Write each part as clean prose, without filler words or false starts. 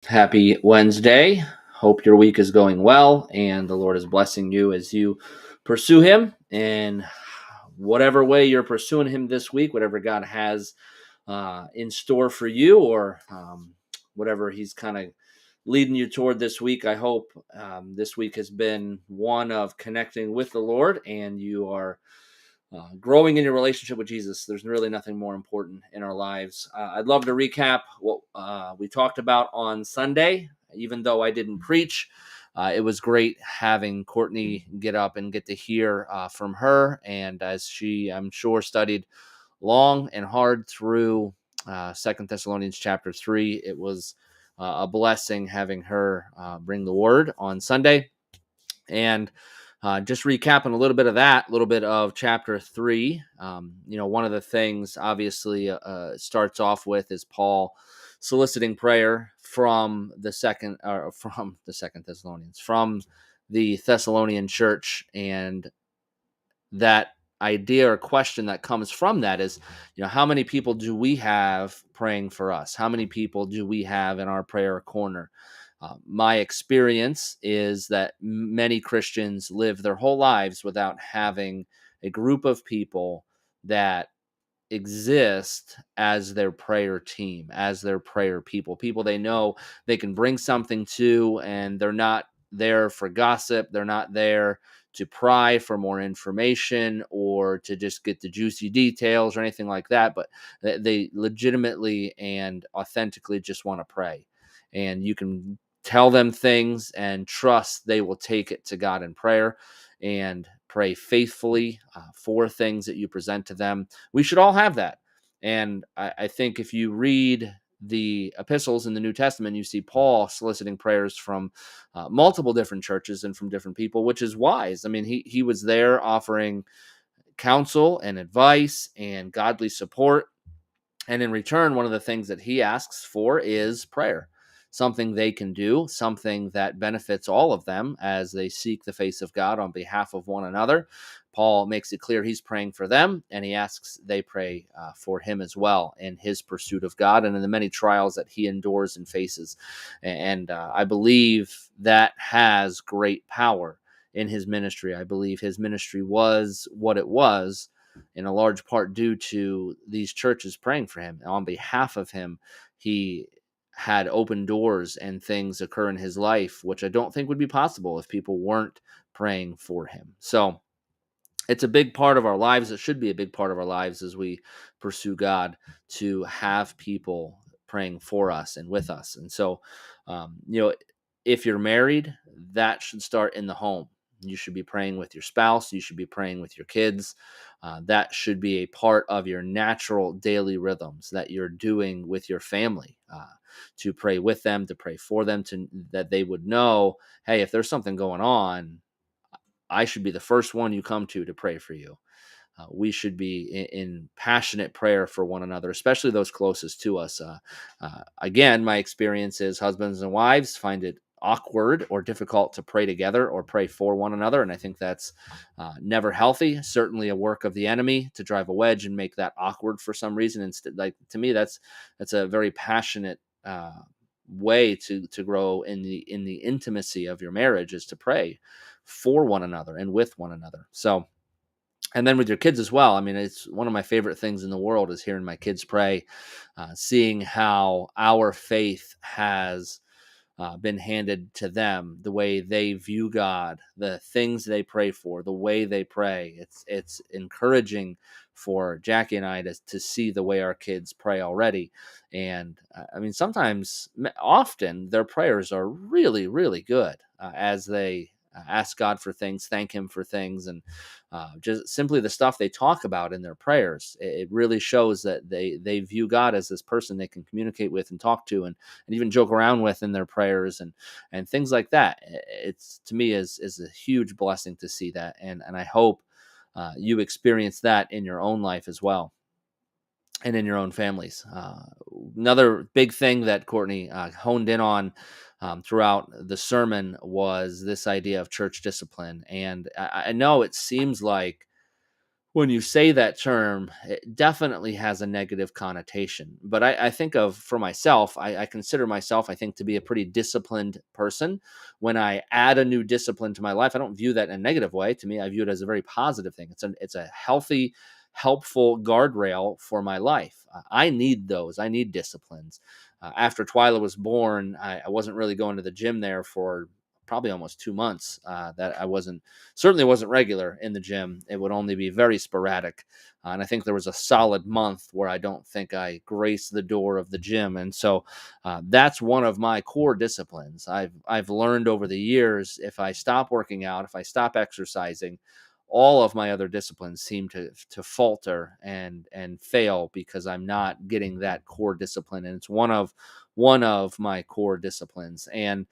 Happy Wednesday. Hope your week is going well and the Lord is blessing you as you pursue Him in whatever way you're pursuing Him this week, whatever God has in store for you, or whatever He's kind of leading you toward this week. I hope this week has been one of connecting with the Lord and you are growing in your relationship with Jesus. There's really nothing more important in our lives. I'd love to recap what we talked about on Sunday, even though I didn't preach. It was great having Courtney get up and get to hear from her. And as she, I'm sure, studied long and hard through Second Thessalonians chapter 3, it was a blessing having her bring the word on Sunday. And just recapping a little bit of that, a little bit of chapter 3. One of the things obviously starts off with is Paul soliciting prayer from the second Thessalonians, from the Thessalonian church, and that idea or question that comes from that is, how many people do we have praying for us? How many people do we have in our prayer corner? My experience is that many Christians live their whole lives without having a group of people that exist as their prayer team, as their prayer people they know they can bring something to, and they're not there for gossip. They're not there to pry for more information or to just get the juicy details or anything like that, but they legitimately and authentically just want to pray. And you can tell them things and trust they will take it to God in prayer and pray faithfully for things that you present to them. We should all have that. And I think if you read the epistles in the New Testament, you see Paul soliciting prayers from multiple different churches and from different people, which is wise. I mean, he was there offering counsel and advice and godly support. And in return, one of the things that he asks for is prayer, something they can do, something that benefits all of them as they seek the face of God on behalf of one another. Paul makes it clear he's praying for them, and he asks they pray for him as well in his pursuit of God and in the many trials that he endures and faces. And I believe that has great power in his ministry. I believe his ministry was what it was in a large part due to these churches praying for him. On behalf of him, he had open doors and things occur in his life, which I don't think would be possible if people weren't praying for him. So it's a big part of our lives. It should be a big part of our lives as we pursue God, to have people praying for us and with us. And so, if you're married, that should start in the home. You should be praying with your spouse. You should be praying with your kids. That should be a part of your natural daily rhythms that you're doing with your family, to pray with them, to pray for them, to that they would know, hey, if there's something going on, I should be the first one you come to pray for you. We should be in passionate prayer for one another, especially those closest to us. Again, my experience is husbands and wives find it awkward or difficult to pray together or pray for one another. And I think that's never healthy, certainly a work of the enemy to drive a wedge and make that awkward for some reason. Instead, like, to me, that's a very passionate way to grow in the intimacy of your marriage, is to pray for one another and with one another. So, and then with your kids as well. I mean, it's one of my favorite things in the world is hearing my kids pray, seeing how our faith has been handed to them, the way they view God, the things they pray for, the way they pray. It's encouraging for Jackie and I to see the way our kids pray already. And I mean, often their prayers are really, really good as they ask God for things, thank Him for things, and just simply the stuff they talk about in their prayers. It really shows that they view God as this person they can communicate with and talk to, and even joke around with in their prayers and things like that. It's, to me, is a huge blessing to see that, and I hope you experience that in your own life as well and in your own families. Another big thing that Courtney honed in on throughout the sermon was this idea of church discipline. And I know it seems like when you say that term, it definitely has a negative connotation. But I think of for myself, I consider myself, I think, to be a pretty disciplined person. When I add a new discipline to my life, I don't view that in a negative way. To me, I view it as a very positive thing. It's a healthy, helpful guardrail for my life. I need those. I need disciplines. After Twyla was born, I wasn't really going to the gym there for probably almost 2 months. That I certainly wasn't regular in the gym. It would only be very sporadic. And I think there was a solid month where I don't think I graced the door of the gym. And so that's one of my core disciplines. I've learned over the years, if I stop working out, if I stop exercising, all of my other disciplines seem to falter and fail because I'm not getting that core discipline. And it's one of my core disciplines. And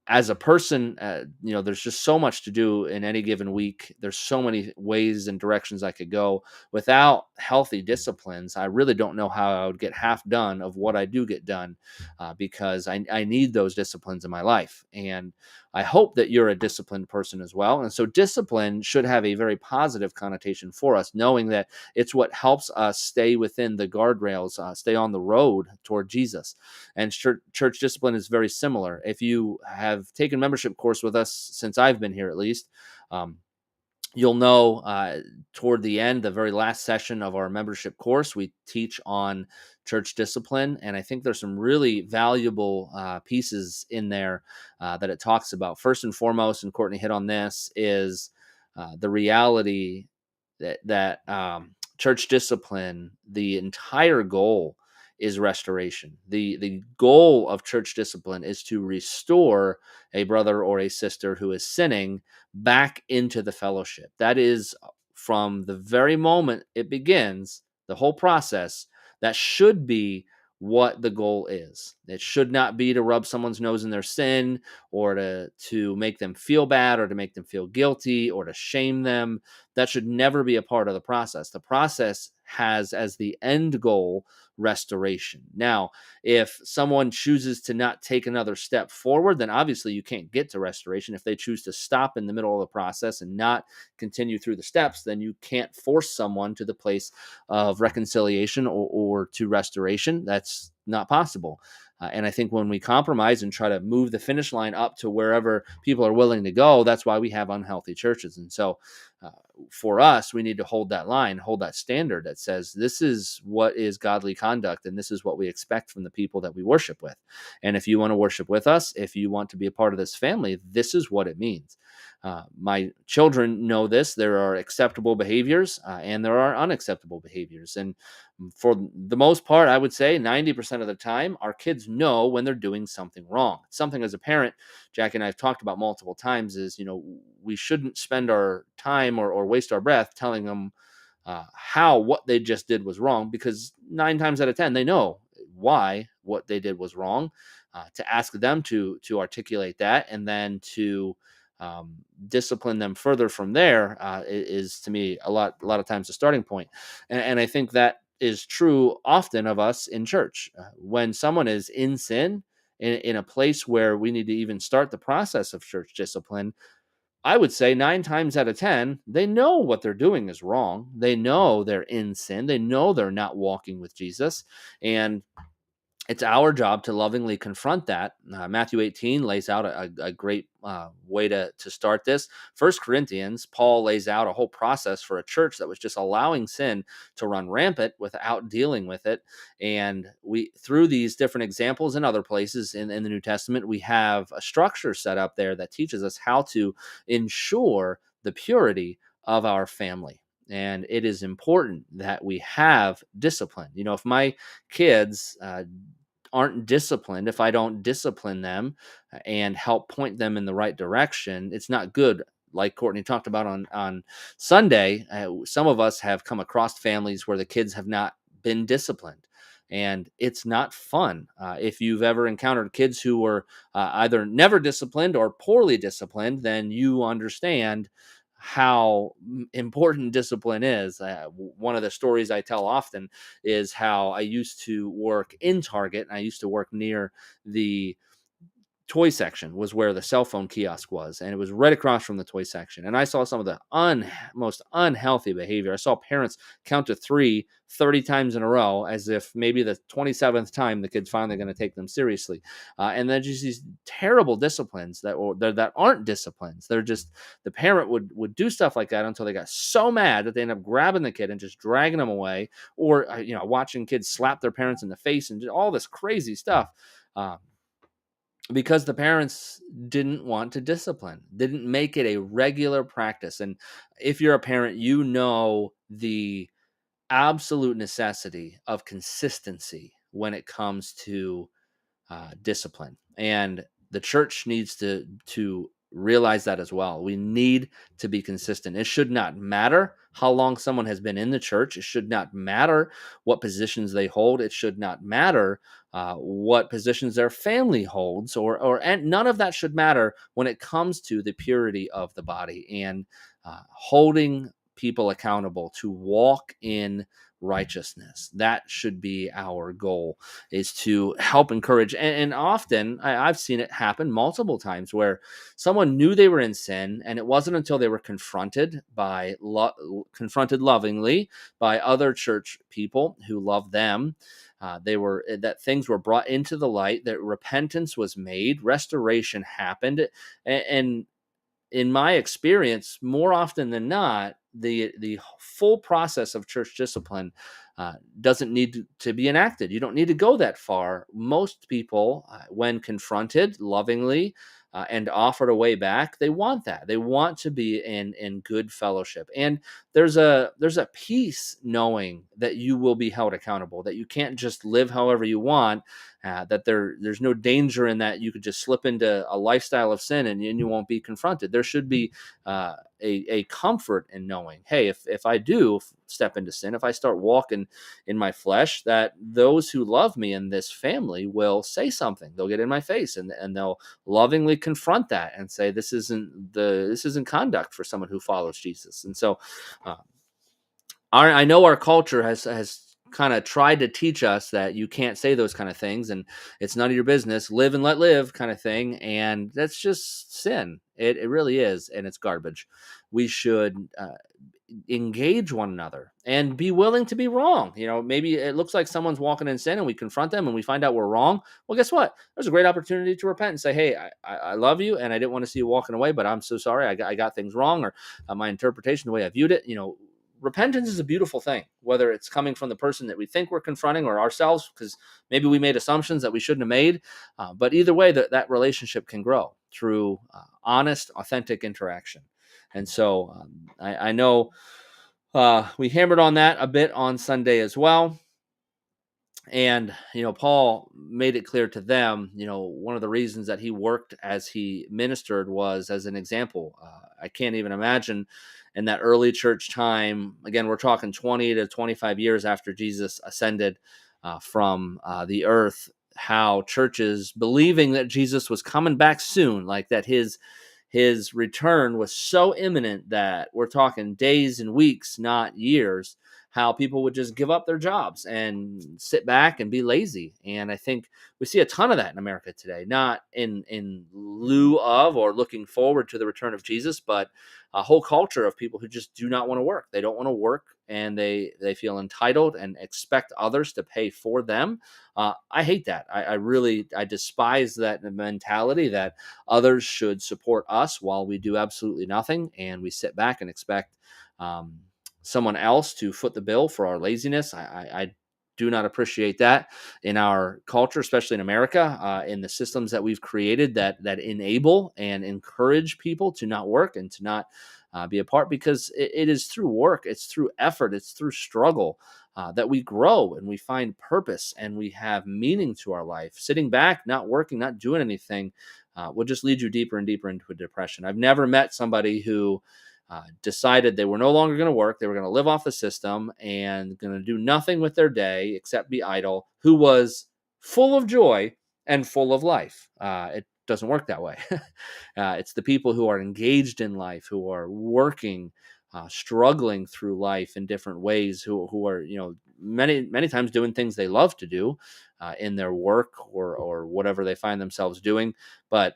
as a person, there's just so much to do in any given week. There's so many ways and directions I could go. Without healthy disciplines, I really don't know how I would get half done of what I do get done, because I need those disciplines in my life. And I hope that you're a disciplined person as well. And so discipline should have a very positive connotation for us, knowing that it's what helps us stay within the guardrails, stay on the road toward Jesus. And church discipline is very similar. If you have taken membership course with us since I've been here, at least, um, you'll know toward the end, the very last session of our membership course, we teach on church discipline. And I think there's some really valuable pieces in there that it talks about. First and foremost, and Courtney hit on this, is the reality that church discipline, the entire goal is restoration. The goal of church discipline is to restore a brother or a sister who is sinning back into the fellowship. That is, from the very moment it begins, the whole process, that should be what the goal is. It should not be to rub someone's nose in their sin, or to make them feel bad, or to make them feel guilty, or to shame them. That should never be a part of the process. The process has as the end goal restoration. Now, if someone chooses to not take another step forward, then obviously you can't get to restoration. If they choose to stop in the middle of the process and not continue through the steps, then you can't force someone to the place of reconciliation or to restoration. That's not possible. And I think when we compromise and try to move the finish line up to wherever people are willing to go, that's why we have unhealthy churches. And so for us, we need to hold that line, hold that standard that says this is what is godly conduct, and this is what we expect from the people that we worship with. And if you want to worship with us, if you want to be a part of this family, this is what it means. My children know this. There are acceptable behaviors and there are unacceptable behaviors. And for the most part, I would say 90% of the time, our kids know when they're doing something wrong. Something as a parent, Jackie and I have talked about multiple times, is, we shouldn't spend our time or waste our breath telling them how what they just did was wrong, because 9 times out of 10, they know why what they did was wrong. To ask them to articulate that, and then to discipline them further from there, is to me a lot of times the starting point. And I think that is true often of us in church. When someone is in sin, in a place where we need to even start the process of church discipline, I would say 9 times out of 10, they know what they're doing is wrong. They know they're in sin. They know they're not walking with Jesus. And it's our job to lovingly confront that. Matthew 18 lays out a great way to start this. 1 Corinthians, Paul lays out a whole process for a church that was just allowing sin to run rampant without dealing with it. And we, through these different examples in other places in the New Testament, we have a structure set up there that teaches us how to ensure the purity of our family. And it is important that we have discipline. If my kids aren't disciplined, if I don't discipline them and help point them in the right direction, it's not good. Like Courtney talked about on Sunday, some of us have come across families where the kids have not been disciplined. And it's not fun. If you've ever encountered kids who were either never disciplined or poorly disciplined, then you understand how important discipline is. One of the stories I tell often is how I used to work in Target. And I used to work near the toy section was where the cell phone kiosk was, and it was right across from the toy section. And I saw some of the most unhealthy behavior. I saw parents count to 30 times in a row, as if maybe the 27th time the kid's finally going to take them seriously. And then just these terrible disciplines that aren't disciplines. They're just, the parent would do stuff like that until they got so mad that they end up grabbing the kid and just dragging them away, or watching kids slap their parents in the face and all this crazy stuff. Because the parents didn't want to discipline, didn't make it a regular practice. And if you're a parent, you know the absolute necessity of consistency when it comes to discipline. And the church needs to realize that as well. We need to be consistent. It should not matter how long someone has been in the church. It should not matter what positions they hold. It should not matter what positions their family holds, and none of that should matter when it comes to the purity of the body and holding people accountable to walk in righteousness. That should be our goal, is to help encourage. And often I've seen it happen multiple times where someone knew they were in sin, and it wasn't until they were confronted lovingly by other church people who loved them. That things were brought into the light, that repentance was made, restoration happened. And in my experience, more often than not, the full process of church discipline doesn't need to be enacted. You don't need to go that far. Most people, when confronted lovingly and offered a way back, they want that. They want to be in good fellowship. And there's a peace knowing that you will be held accountable, that you can't just live however you want. That there's no danger in that you could just slip into a lifestyle of sin and you won't be confronted. There should be a comfort in knowing, hey, if I do step into sin, if I start walking in my flesh, that those who love me in this family will say something. They'll get in my face and they'll lovingly confront that and say, this isn't conduct for someone who follows Jesus. And so I know our culture has kind of tried to teach us that you can't say those kind of things and it's none of your business, live and let live kind of thing. And that's just sin. It really is. And it's garbage. We should engage one another and be willing to be wrong. Maybe it looks like someone's walking in sin and we confront them and we find out we're wrong. Well, guess what? There's a great opportunity to repent and say, hey, I love you and I didn't want to see you walking away, but I'm so sorry. I got things wrong, or my interpretation, the way I viewed it. Repentance is a beautiful thing, whether it's coming from the person that we think we're confronting or ourselves, because maybe we made assumptions that we shouldn't have made. But either way, that relationship can grow through honest, authentic interaction. And so I know we hammered on that a bit on Sunday as well. And, Paul made it clear to them, one of the reasons that he worked as he ministered was as an example. I can't even imagine in that early church time, again, we're talking 20 to 25 years after Jesus ascended from the earth, how churches, believing that Jesus was coming back soon, like that his return was so imminent that we're talking days and weeks, not years, how people would just give up their jobs and sit back and be lazy. And I think we see a ton of that in America today, not in lieu of or looking forward to the return of Jesus, but a whole culture of people who just do not want to work. They don't want to work, and they feel entitled and expect others to pay for them. I hate that. I despise that mentality that others should support us while we do absolutely nothing, and we sit back and expect someone else to foot the bill for our laziness. I do not appreciate that in our culture, especially in America, in the systems that we've created that enable and encourage people to not work and to not be a part, because it is through work, it's through effort, it's through struggle that we grow and we find purpose and we have meaning to our life. Sitting back, not working, not doing anything will just lead you deeper and deeper into a depression. I've never met somebody who decided they were no longer going to work, they were going to live off the system and going to do nothing with their day except be idle, who was full of joy and full of life. It doesn't work that way. It's the people who are engaged in life, who are working, struggling through life in different ways, who are many times doing things they love to do in their work or whatever they find themselves doing. But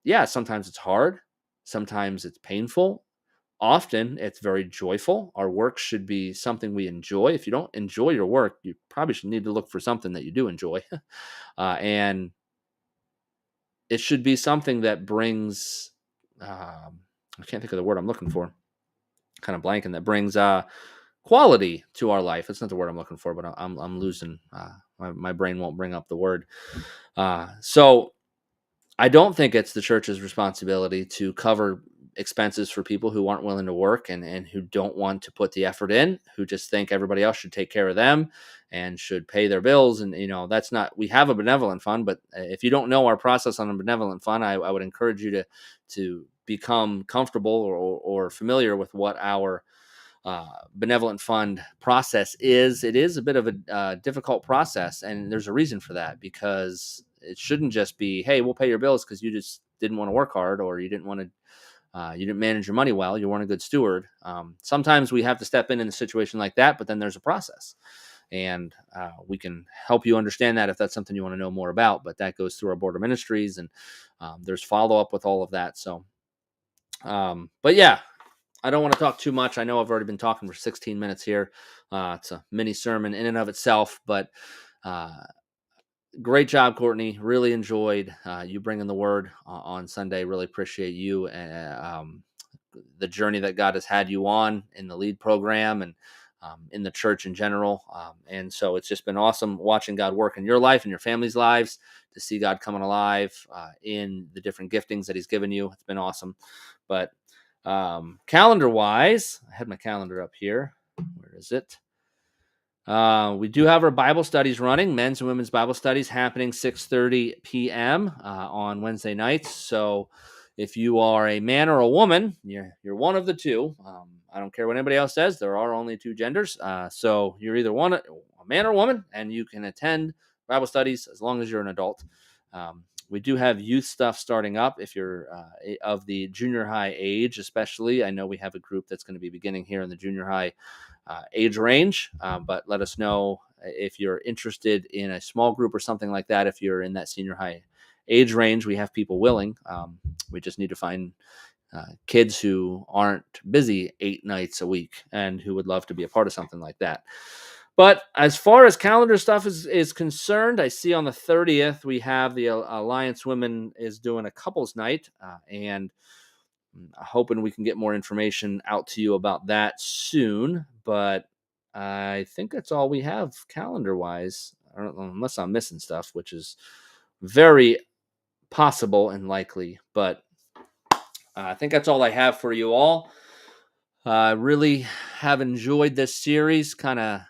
yeah, sometimes it's hard, sometimes it's painful. Often it's very joyful. Our work should be something we enjoy. If you don't enjoy your work, you probably should need to look for something that you do enjoy. And it should be something that brings, I can't think of the word I'm looking for, kind of blanking, that brings quality to our life. It's not the word I'm losing, but I'm losing, my brain won't bring up the word. So I don't think it's the church's responsibility to cover expenses for people who aren't willing to work and who don't want to put the effort in, who just think everybody else should take care of them and should pay their bills. And, that's not, we have a benevolent fund, but if you don't know our process on a benevolent fund, I would encourage you to become comfortable or familiar with what our benevolent fund process is. It is a bit of a difficult process, and there's a reason for that, because it shouldn't just be, hey, we'll pay your bills because you just didn't want to work hard, or you didn't want to you didn't manage your money well, you weren't a good steward. Sometimes we have to step in a situation like that, but then there's a process, and we can help you understand that if that's something you want to know more about. But that goes through our board of ministries, and there's follow-up with all of that. So but yeah, I don't want to talk too much. I know I've already been talking for 16 minutes here. It's a mini sermon in and of itself, but great job, Courtney. Really enjoyed you bringing the word on Sunday. Really appreciate you and the journey that God has had you on in the lead program and in the church in general. And so it's just been awesome watching God work in your life and your family's lives, to see God coming alive in the different giftings that he's given you. It's been awesome. But calendar wise, I had my calendar up here. Where is it? We do have our Bible studies running, men's and women's Bible studies happening 6:30 p.m. On Wednesday nights. So if you are a man or a woman, you're one of the two. I don't care what anybody else says. There are only two genders. So you're either a man or a woman, and you can attend Bible studies as long as you're an adult. We do have youth stuff starting up if you're of the junior high age, especially. I know we have a group that's going to be beginning here in the junior high age range, but let us know if you're interested in a small group or something like that. If you're in that senior high age range, we have people willing. We just need to find kids who aren't busy 8 nights a week and who would love to be a part of something like that. But as far as calendar stuff is concerned, I see on the 30th, we have the Alliance Women is doing a couples night, and hoping we can get more information out to you about that soon. But I think that's all we have calendar wise, unless I'm missing stuff, which is very possible and likely. But I think that's all I have for you all. I really have enjoyed this series. Kind of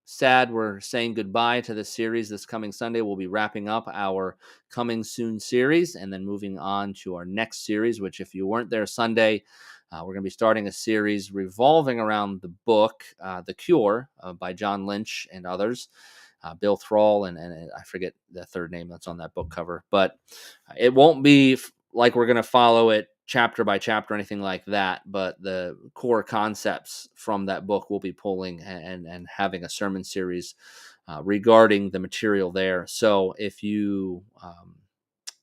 sad we're saying goodbye to this series this coming Sunday. We'll be wrapping up our Coming Soon series and then moving on to our next series, which, if you weren't there Sunday, we're going to be starting a series revolving around the book The Cure by John Lynch and others. Bill Thrall and I forget the third name that's on that book cover. But it won't be like we're going to follow it chapter by chapter or anything like that, but the core concepts from that book will be pulling and having a sermon series regarding the material there. So if you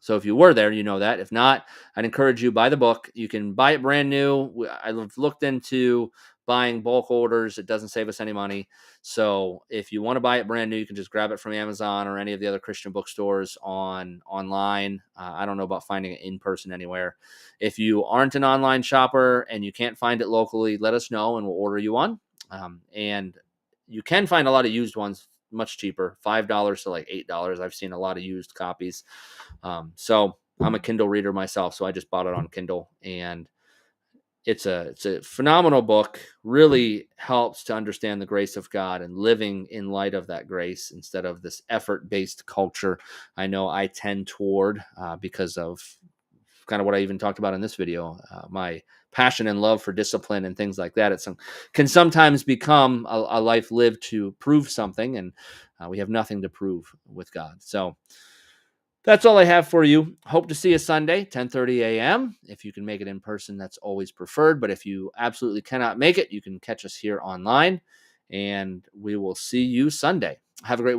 were there, you know that. If not, I'd encourage you, buy the book. You can buy it brand new. I've looked into buying bulk orders. It doesn't save us any money. So if you want to buy it brand new, you can just grab it from Amazon or any of the other Christian bookstores online. I don't know about finding it in person anywhere. If you aren't an online shopper and you can't find it locally, let us know and we'll order you one. And you can find a lot of used ones much cheaper, $5 to like $8. I've seen a lot of used copies. So I'm a Kindle reader myself, so I just bought it on Kindle, and it's a phenomenal book. Really helps to understand the grace of God and living in light of that grace instead of this effort-based culture I know I tend toward because of kind of what I even talked about in this video, my passion and love for discipline and things like that. It can sometimes become a life lived to prove something, and we have nothing to prove with God. So that's all I have for you. Hope to see you Sunday, 10:30 a.m. If you can make it in person, that's always preferred. But if you absolutely cannot make it, you can catch us here online. and we will see you Sunday. Have a great